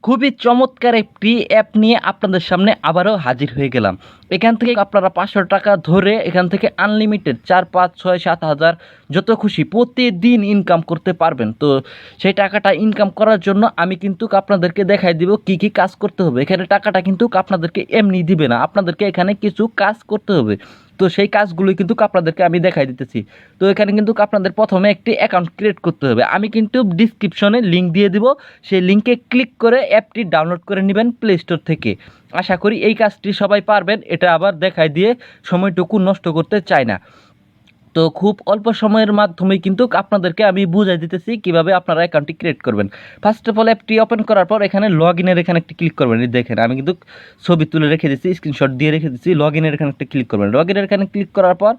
খুবই চমৎকার একটি অ্যাপ নিয়ে আপনাদের সামনে আবারও হাজির হয়ে গেলাম। এখান থেকে আপনারা 500 টাকা ধরে এখান থেকে আনলিমিটেড 4, 5, 6, 7 হাজার যত খুশি প্রতিদিন ইনকাম করতে পারবেন। তো সেই টাকাটা ইনকাম করার জন্য আমি কিন্তু আপনাদেরকে দেখাই দিব কি কি কাজ করতে হবে। এখানে টাকাটা কিন্তু আপনাদেরকে এমনি দিবে না, আপনাদেরকে এখানে কিছু কাজ করতে হবে। তো সেই কাজগুলোই কিন্তু আপনাদেরকে আমি দেখাই দিতেছি। তো এখানে কিন্তু আপনাদের প্রথমে একটি অ্যাকাউন্ট ক্রিয়েট করতে হবে। আমি কিন্তু ডিসক্রিপশনে লিঙ্ক দিয়ে দিব, সেই লিঙ্কে ক্লিক করে অ্যাপটি ডাউনলোড করে নেবেন প্লে স্টোর থেকে। আশা করি এই কাজটি সবাই পারবেন। এটা আবার দেখাই দিয়ে সময়টুকু নষ্ট করতে চাই না। তো খুব অল্প সময়ের মাধ্যমেই কিন্তু আপনাদেরকে আমি বুঝাই দিতেছি কিভাবে আপনারা অ্যাকাউন্টটি ক্রিয়েট করবেন। ফার্স্ট অফ অল অ্যাপটি ওপেন করার পর এখানে লগ ইনের এখানে একটি ক্লিক করবেন। এই দেখেন আমি কিন্তু ছবি তুলে রেখে দিচ্ছি, স্ক্রিনশট দিয়ে রেখে দিচ্ছি। লগ ইনের এখানে একটা ক্লিক করবেন। লগ ইনের এখানে ক্লিক করার পর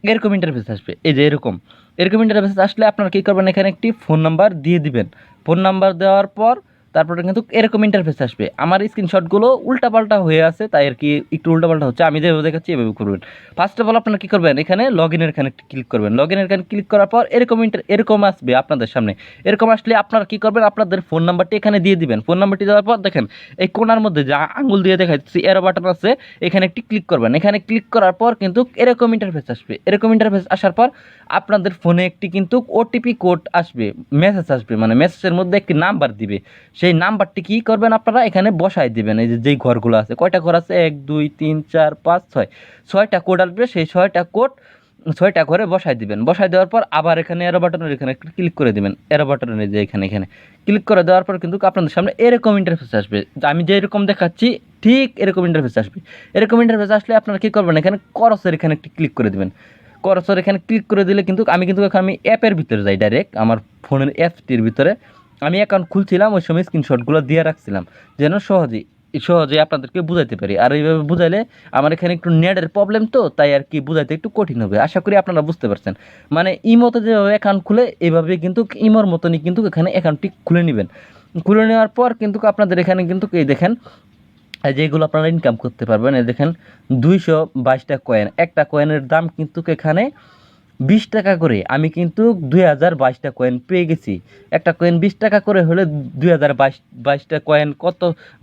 এরকম ইন্টারফেস আসবে। এই যে এরকম ইন্টারফেস আসলে আপনারা কী করবেন, এখানে একটি ফোন নাম্বার দিয়ে দিবেন। ফোন নাম্বার দেওয়ার পর তারপরে কিন্তু এরকম ইন্টারফেস আসবে। আমার স্ক্রিনশটগুলো উল্টাপাল্টা হয়ে আছে, তাই আর কি একটু উল্টাপাল্টা হচ্ছে। আমি যেভাবে দেখাচ্ছি এভাবে করবেন। ফার্স্ট অফ অল আপনারা কী করবেন, এখানে লগ ইনের এখানে ক্লিক করবেন। লগ ইনের এখানে ক্লিক করার পর এরকম আসবে আপনাদের সামনে। এরকম আসলে আপনারা কী করবেন, আপনাদের ফোন নাম্বারটি এখানে দিয়ে দিবেন। ফোন নাম্বারটি দেওয়ার পর দেখেন এই কোণার মধ্যে যা আঙুল দিয়ে দেখাচ্ছি এরো বাটন আছে, এখানে একটি ক্লিক করবেন। এখানে ক্লিক করার পর কিন্তু এরকম ইন্টারফেস আসবে। এরকম ইন্টারফেস আসার পর আপনাদের ফোনে একটি কিন্তু ওটিপি কোড আসবে, মেসেজ আসবে, মানে মেসেজের মধ্যে একটি নাম্বার দিবে। সেই নাম্বারটি কী করবেন, আপনারা এখানে বসাই দিবেন। এই যে যেই ঘরগুলো আছে, কয়টা ঘর আছে, 1, 2, 3, 4, 5, 6, 6টা কোড আসবে। সেই 6টা কোড 6টা ঘরে বসাই দিবেন। বসাই দেওয়ার পর আবার এখানে এরো বাটনের এখানে একটু ক্লিক করে দিবেন। এরো বাটনের যে এখানে ক্লিক করে দেওয়ার পর কিন্তু আপনাদের সামনে এরকম ইন্টারফেস আসবে। আমি যে এরকম দেখাচ্ছি ঠিক এরকম ইন্টারফেস আসবে। এরকম ইন্টারফেস আসলে আপনারা কী করবেন, এখানে করসের এখানে একটি ক্লিক করে দেবেন। করসের এখানে ক্লিক করে দিলে কিন্তু আমি অ্যাপের ভিতরে যাই, ডাইরেক্ট আমার ফোনের অ্যাপটির ভিতরে। আমি অ্যাকাউন্ট খুলছিলাম, ওই সময় স্ক্রিনশটগুলো দিয়ে রাখছিলাম যেন সহজেই আপনাদেরকে বুঝাইতে পারি। আর এইভাবে বুঝাইলে আমার এখানে একটু নেটের প্রবলেম, তো তাই আর কি বুঝাইতে একটু কঠিন হবে। আশা করি আপনারা বুঝতে পারছেন। মানে ইমোতে যেভাবে অ্যাকাউন্ট খুলে এইভাবে কিন্তু ইমোর মতনই কিন্তু এখানে অ্যাকাউন্টটি খুলে নেবেন। খুলে নেওয়ার পর কিন্তু আপনাদের এখানে কিন্তু এই দেখেন যেগুলো আপনারা ইনকাম করতে পারবেন। এই দেখেন 222টা কয়েন, একটা কয়েনের দাম কিন্তু এখানে 20 টাকা করে। আমি কিন্তু 2022টা কয়েন পেয়ে গেছি। একটা কয়েন 20 টাকা করে হলে 2022টা কয়েন কত,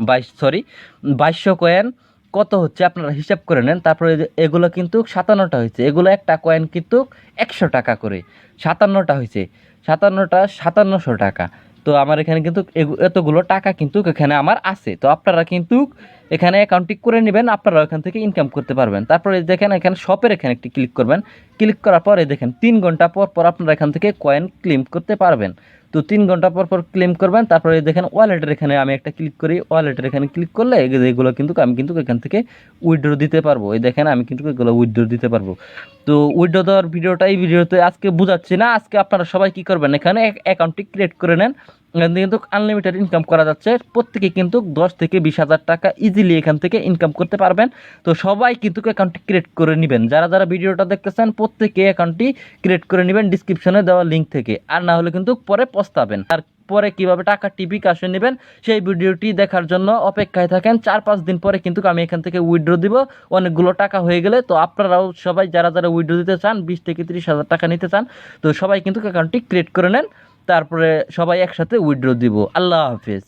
2200 কয়েন কত হচ্ছে আপনারা হিসাব করে নেন। তারপরে এগুলো কিন্তু 57টা হয়েছে। এগুলো একটা কয়েন কিন্তু 100 টাকা করে, 57টা হয়েছে। 57টা 5700 টাকা। তো আমার এখানে কিন্তু এতগুলো টাকা কিন্তু এখানে আমার আছে। তো আপনারা কিন্তু এখানে অ্যাকাউন্টটি করে নেবেন, আপনারা এখান থেকে ইনকাম করতে পারবেন। তারপরে দেখেন এখানে শপের এখানে একটি ক্লিক করবেন। ক্লিক করার পরে দেখেন 3 ঘন্টা পর পর আপনারা এখান থেকে কয়েন ক্লেম করতে পারবেন। তো 3 ঘন্টা পর পর ক্লেম করবেন। তারপরে দেখেন ওয়ালেটের এখানে আমি একটা ক্লিক করি। ওয়ালেটের এখানে ক্লিক করলে এগুলো কিন্তু আমি কিন্তু এখান থেকে উইথড্র দিতে পারবো। এই দেখেন আমি কিন্তু এগুলো উইথড্র দিতে পারবো। তো উইথড্র দেওয়ার এই ভিডিওতে আজকে বুঝাচ্ছি না। আজকে আপনারা সবাই কী করবেন, এখানে অ্যাকাউন্টটি ক্রিয়েট করে নেন। এখান থেকে কিন্তু আনলিমিটেড ইনকাম করা যাচ্ছে। প্রত্যেকে কিন্তু 10 থেকে 20,000 টাকা ইজিলি এখান থেকে ইনকাম করতে পারবেন। তো সবাই কিন্তু অ্যাকাউন্টটি ক্রিয়েট করে নেবেন। যারা ভিডিওটা দেখতেছেন প্রত্যেকে অ্যাকাউন্টটি ক্রিয়েট করে নেবেন ডিসক্রিপশনে দেওয়া লিঙ্ক থেকে। আর না হলে কিন্তু পরে পস্তাবেন। আর পরে কীভাবে টাকা টিপি কাশে নেবেন সেই ভিডিওটি দেখার জন্য অপেক্ষায় থাকেন। 4-5 দিন পরে কিন্তু আমি এখান থেকে উইথড্র দিব অনেকগুলো টাকা হয়ে গেলে। তো আপনারাও সবাই যারা উইথড্র দিতে চান, 20 থেকে 30,000 টাকা নিতে চান, তো সবাই কিন্তু অ্যাকাউন্টটি ক্রিয়েট করে নেন। তারপরে সবাই একসাথে উইথড্র দিব। আল্লাহ হাফেজ।